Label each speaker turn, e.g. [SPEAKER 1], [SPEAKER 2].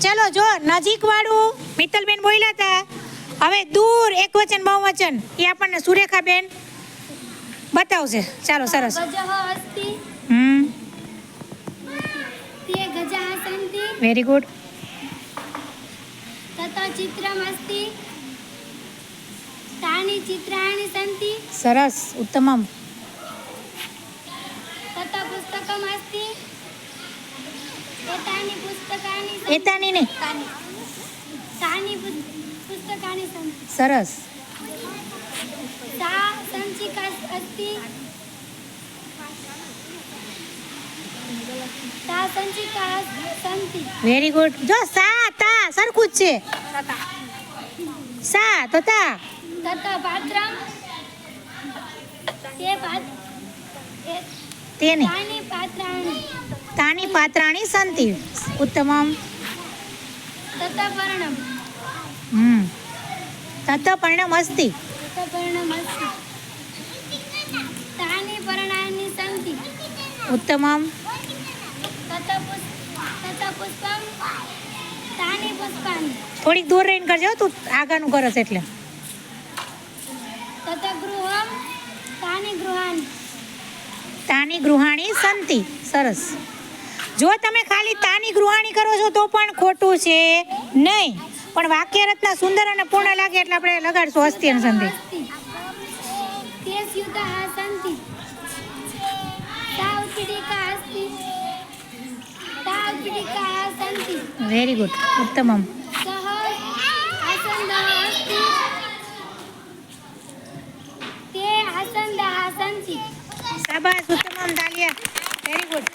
[SPEAKER 1] ચલો જો નજીક વાળું મિત્તલબેન બોલ્યા હતા. હવે દૂર એકવચન બહુવચન એ આપણને સુરેખાબેન બતાવશે. ચાલો સરસ.
[SPEAKER 2] ગજઃ અસ્તિ તે ગજાः સन्ति
[SPEAKER 1] વેરી ગુડ.
[SPEAKER 2] તત ચિત્રम् अस्ति તાनि ચિત્રાણि સन्ति
[SPEAKER 1] સરસ ઉત્તમમ.
[SPEAKER 2] તત પુસ્તકम् अस्ति એતાनि પુસ્તકાनि
[SPEAKER 1] એતાની નહીં.
[SPEAKER 2] તાनि પુસ્તકાनि સन्ति
[SPEAKER 1] સરસ.
[SPEAKER 2] सा सञ्चिका अस्ति सा सञ्चिका सन्ति
[SPEAKER 1] વેરી ગુડ. જો સા તા સરખું જ છે. સા તો તા.
[SPEAKER 2] તત પાત્રम्
[SPEAKER 1] તે નહીં.
[SPEAKER 2] તાनि પાત્રાणि
[SPEAKER 1] તાની પાત્રાણી સંતિ. ઉત્તમમ.
[SPEAKER 2] તત પર્ણम्
[SPEAKER 1] તત પર્ણમ અસ્તિ.
[SPEAKER 2] તત પર્ણम् अस्ति તાनि પર્ણાनि સन्ति
[SPEAKER 1] ઉત્તમમ.
[SPEAKER 2] તત પુષ્પम् તાनि પુષ્પાणि
[SPEAKER 1] થોડીક દૂર રહીને કરજો તું આગળનું કરસ એટલે.
[SPEAKER 2] તત ગૃહम् તાनि ગૃહાणि
[SPEAKER 1] તાની ગૃહાણી સંતિ. સરસ. જો તમે ખાલી તાની ગૃહાણી કરો છો તો પણ ખોટું છે નહીં, પણ વાક્ય રચના સુંદર અને પૂર્ણ લાગે એટલે આપણે લગાડશું અસ્તિ અને સંધિ.
[SPEAKER 2] તે સ્યુતાः સन्ति તા ઉત્પીઠિકા अस्ति તા ઉત્પીઠિકાः સन्ति
[SPEAKER 1] વેરી ગુડ. ઉત્તમમ.
[SPEAKER 2] સઃ આસन्दः अस्ति તે આસન્દાः સन्ति
[SPEAKER 1] શાબાશ. ઉત્તમમ. તાલિયા. Very good.